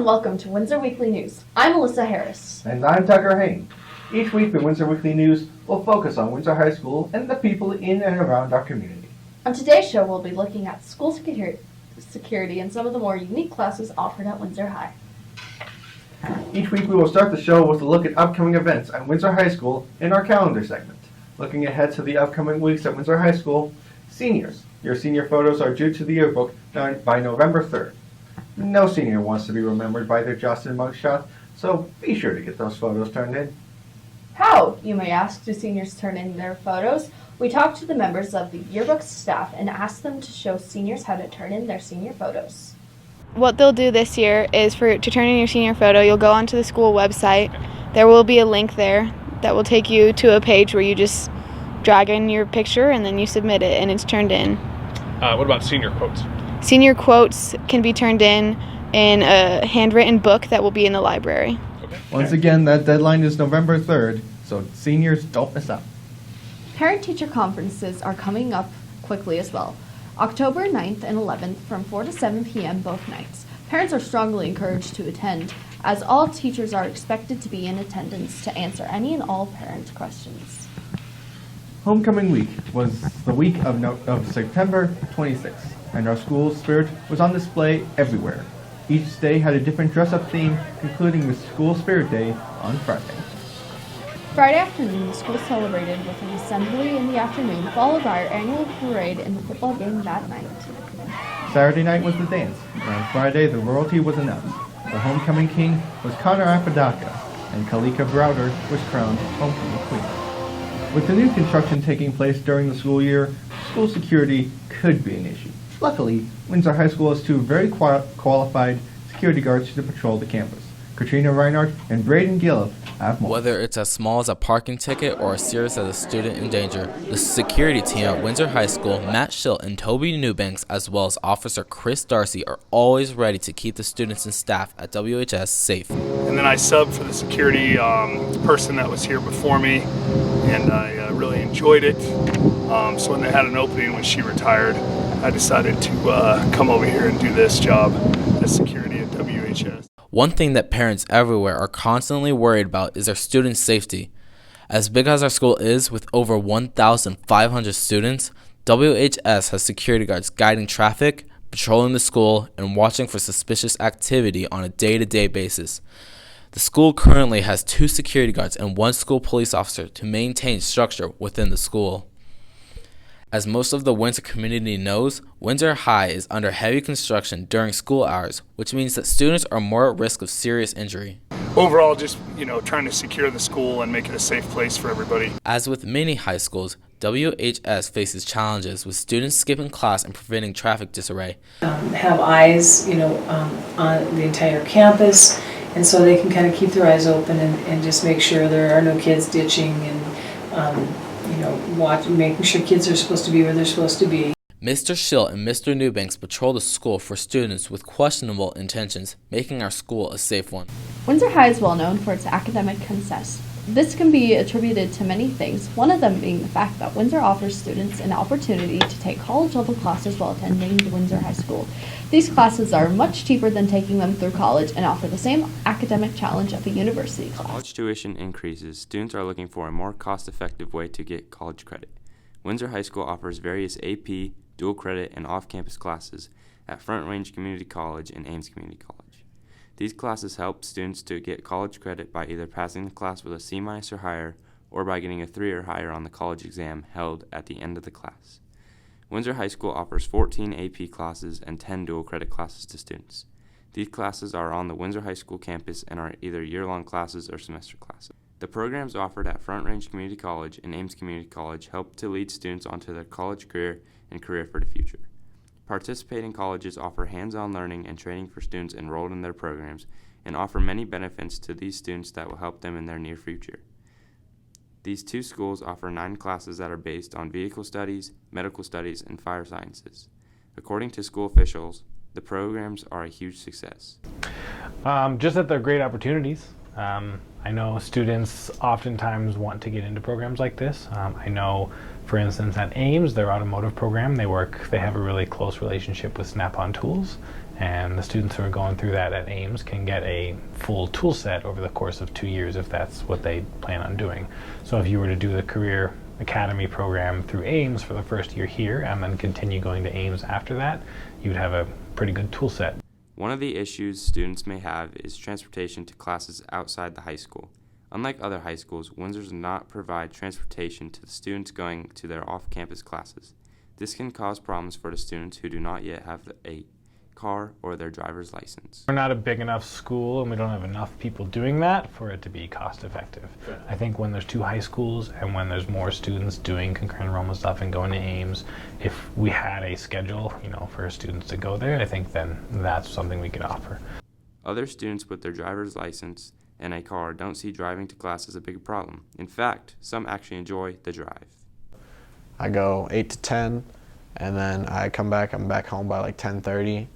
welcome to Windsor Weekly News. I'm Alyssa Harris. And I'm Tucker Hain. Each week the Windsor Weekly News will focus on Windsor High School and the people in and around our community. On today's show, we'll be looking at school security and some of the more unique classes offered at Windsor High. Each week we will start the show with a look at upcoming events at Windsor High School in our calendar segment. Looking ahead to the upcoming weeks at Windsor High School, seniors. Your senior photos are due to the yearbook by November 3rd. No senior wants to be remembered by their Justin mugshot, so be sure to get those photos turned in. How, you may ask, do seniors turn in their photos? We talked to the members of the yearbook staff and asked them to show seniors how to turn in their senior photos. What they'll do this year is to turn in your senior photo, you'll go onto the school website. There will be a link there that will take you to a page where you just drag in your picture and then you submit it and it's turned in. What about senior quotes? Senior quotes can be turned in a handwritten book that will be in the library. Okay. Once again, that deadline is November 3rd, so seniors don't miss out. Parent-teacher conferences are coming up quickly as well. October 9th and 11th from 4 to 7 p.m. both nights. Parents are strongly encouraged to attend, as all teachers are expected to be in attendance to answer any and all parent questions. Homecoming week was the week of September 26th, and our school spirit was on display everywhere. Each day had a different dress-up theme, concluding with School Spirit Day on Friday. Friday afternoon, the school celebrated with an assembly in the afternoon, followed by our annual parade and the football game that night. Saturday night was the dance, and on Friday the royalty was announced. The homecoming king was Connor Apodaca, and Kalika Browder was crowned homecoming queen. With the new construction taking place during the school year, school security could be an issue. Luckily, Windsor High School has two very qualified security guards to patrol the campus. Katrina Reinhardt and Braden Gilliff have more. Whether it's as small as a parking ticket or as serious as a student in danger, the security team at Windsor High School, Matt Schilt and Toby Newbanks, as well as Officer Chris Darcy, are always ready to keep the students and staff at WHS safe. And then I subbed for the security person that was here before me, and I really enjoyed it. So when they had an opening when she retired, I decided to come over here and do this job as security at WHS. One thing that parents everywhere are constantly worried about is their students' safety. As big as our school is, with over 1,500 students, WHS has security guards guiding traffic, patrolling the school, and watching for suspicious activity on a day-to-day basis. The school currently has 2 security guards and 1 school police officer to maintain structure within the school. As most of the Windsor community knows, Windsor High is under heavy construction during school hours, which means that students are more at risk of serious injury. Overall, just trying to secure the school and make it a safe place for everybody. As with many high schools, WHS faces challenges with students skipping class and preventing traffic disarray. Have eyes, on the entire campus, and so they can kind of keep their eyes open and just make sure there are no kids ditching and making sure kids are supposed to be where they're supposed to be. Mr. Schilt and Mr. Newbanks patrol the school for students with questionable intentions, making our school a safe one. Windsor High is well known for its academic success. This can be attributed to many things, one of them being the fact that Windsor offers students an opportunity to take college-level classes while attending the Windsor High School. These classes are much cheaper than taking them through college and offer the same academic challenge of a university class. College tuition increases. Students are looking for a more cost-effective way to get college credit. Windsor High School offers various AP, dual credit, and off-campus classes at Front Range Community College and Ames Community College. These classes help students to get college credit by either passing the class with a C- or higher, or by getting a 3 or higher on the college exam held at the end of the class. Windsor High School offers 14 AP classes and 10 dual credit classes to students. These classes are on the Windsor High School campus and are either year-long classes or semester classes. The programs offered at Front Range Community College and Ames Community College help to lead students onto their college career and career for the future. Participating colleges offer hands-on learning and training for students enrolled in their programs and offer many benefits to these students that will help them in their near future. These 2 schools offer 9 classes that are based on vehicle studies, medical studies, and fire sciences. According to school officials, the programs are a huge success. Just that they're great opportunities. I know students oftentimes want to get into programs like this. I know, for instance, at Ames, their automotive program, they have a really close relationship with Snap-on Tools, and the students who are going through that at Ames can get a full tool set over the course of 2 years if that's what they plan on doing. So if you were to do the Career Academy program through Ames for the first year here and then continue going to Ames after that, you'd have a pretty good tool set. One of the issues students may have is transportation to classes outside the high school. Unlike other high schools, Windsor does not provide transportation to the students going to their off-campus classes. This can cause problems for the students who do not yet have a car or their driver's license. We're not a big enough school and we don't have enough people doing that for it to be cost effective. I think when there's 2 high schools and when there's more students doing concurrent enrollment stuff and going to Ames, if we had a schedule, for students to go there, I think then that's something we could offer. Other students with their driver's license and a car don't see driving to class as a big problem. In fact, some actually enjoy the drive. I go 8 to 10 and then I come back. I'm back home by like 10:30.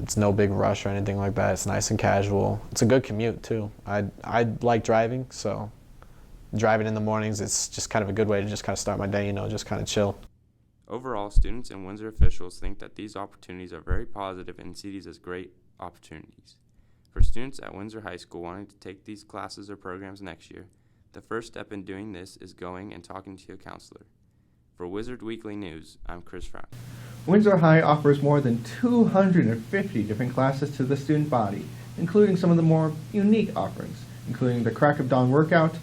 It's no big rush or anything like that. It's nice and casual. It's a good commute too. I like driving, so driving in the mornings, it's just kind of a good way to just kind of start my day, just kind of chill. Overall, students and Windsor officials think that these opportunities are very positive and see these as great opportunities. For students at Windsor High School wanting to take these classes or programs next year, the first step in doing this is going and talking to a counselor. For Wizard Weekly News, I'm Chris Frown. Windsor High offers more than 250 different classes to the student body, including some of the more unique offerings, including the Crack of Dawn workout,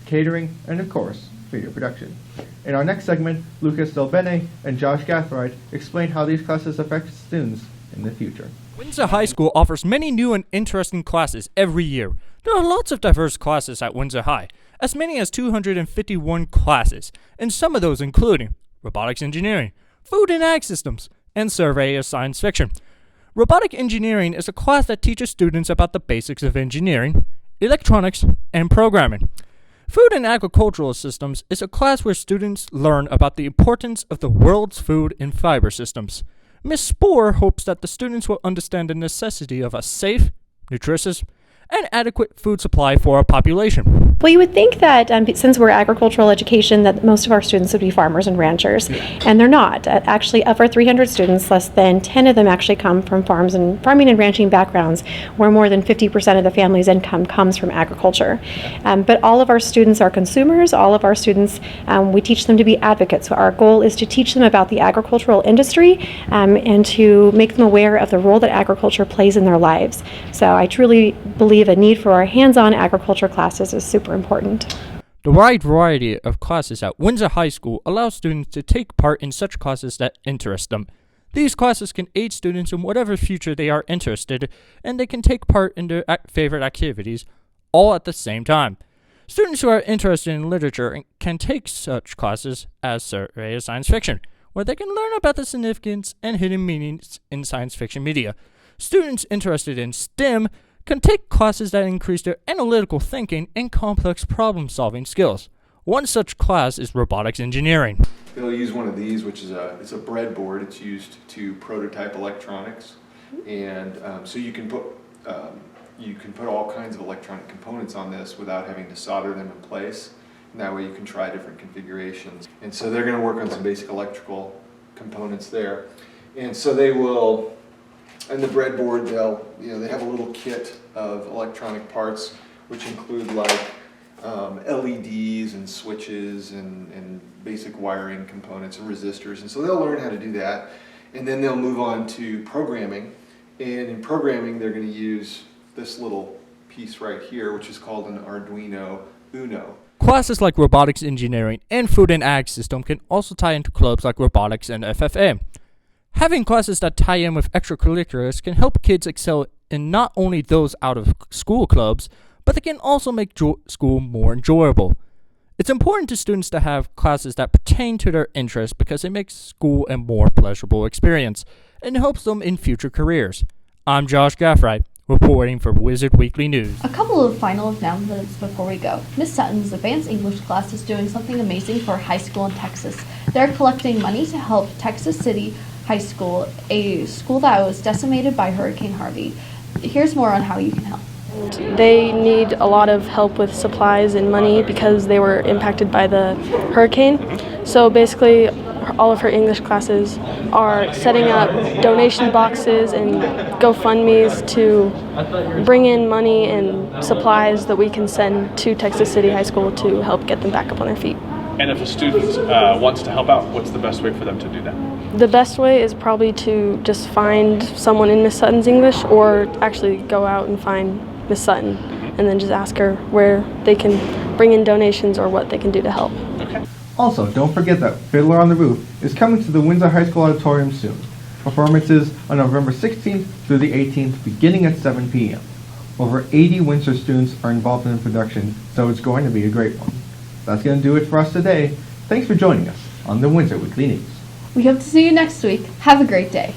catering, and of course, video production. In our next segment, Lucas Del Bene and Josh Gathright explain how these classes affect students in the future. Windsor High School offers many new and interesting classes every year. There are lots of diverse classes at Windsor High, as many as 251 classes, and some of those including robotics engineering, food and ag systems, and survey of science fiction. Robotic engineering is a class that teaches students about the basics of engineering, electronics, and programming. Food and agricultural systems is a class where students learn about the importance of the world's food and fiber systems. Ms. Spoor hopes that the students will understand the necessity of a safe, nutritious, and adequate food supply for our population. Well, you would think that since we're agricultural education, that most of our students would be farmers and ranchers, and they're not. Actually, of our 300 students, less than 10 of them actually come from farming and ranching backgrounds, where more than 50% of the family's income comes from agriculture. But all of our students are consumers. All of our students, we teach them to be advocates. So our goal is to teach them about the agricultural industry and to make them aware of the role that agriculture plays in their lives. So I truly believe a need for our hands-on agriculture classes is super important. The wide variety of classes at Windsor High School allows students to take part in such classes that interest them. These classes can aid students in whatever future they are interested in, and they can take part in their favorite activities all at the same time. Students who are interested in literature can take such classes as survey of science fiction, where they can learn about the significance and hidden meanings in science fiction media. Students interested in STEM can take classes that increase their analytical thinking and complex problem-solving skills. One such class is robotics engineering. They'll use one of these, which is it's a breadboard. It's used to prototype electronics, and so you can put all kinds of electronic components on this without having to solder them in place. And that way you can try different configurations. And so they're going to work on some basic electrical components there, and so they will. And the breadboard, they have a little kit of electronic parts, which include like LEDs and switches and basic wiring components and resistors. And so they'll learn how to do that, and then they'll move on to programming. And in programming, they're going to use this little piece right here, which is called an Arduino Uno. Classes like robotics engineering and food and ag system can also tie into clubs like robotics and FFA. Having classes that tie in with extracurriculars can help kids excel in not only those out-of-school clubs, but they can also make school more enjoyable. It's important to students to have classes that pertain to their interests because it makes school a more pleasurable experience and helps them in future careers. I'm Josh Gathright, reporting for Wizard Weekly News. A couple of final announcements before we go. Miss Sutton's advanced English class is doing something amazing for high school in Texas. They're collecting money to help Texas City High School, a school that was decimated by Hurricane Harvey. Here's more on how you can help. they need a lot of help with supplies and money because they were impacted by the hurricane. So basically, all of her English classes are setting up donation boxes and GoFundMes to bring in money and supplies that we can send to Texas City High School to help get them back up on their feet. And if a student wants to help out, what's the best way for them to do that? The best way is probably to just find someone in Miss Sutton's English, or actually go out and find Miss Sutton and then just ask her where they can bring in donations or what they can do to help. Okay. Also, don't forget that Fiddler on the Roof is coming to the Windsor High School Auditorium soon. Performances on November 16th through the 18th, beginning at 7 p.m. Over 80 Windsor students are involved in the production, so it's going to be a great one. That's going to do it for us today. Thanks for joining us on the Windsor Weekly News. We hope to see you next week. Have a great day.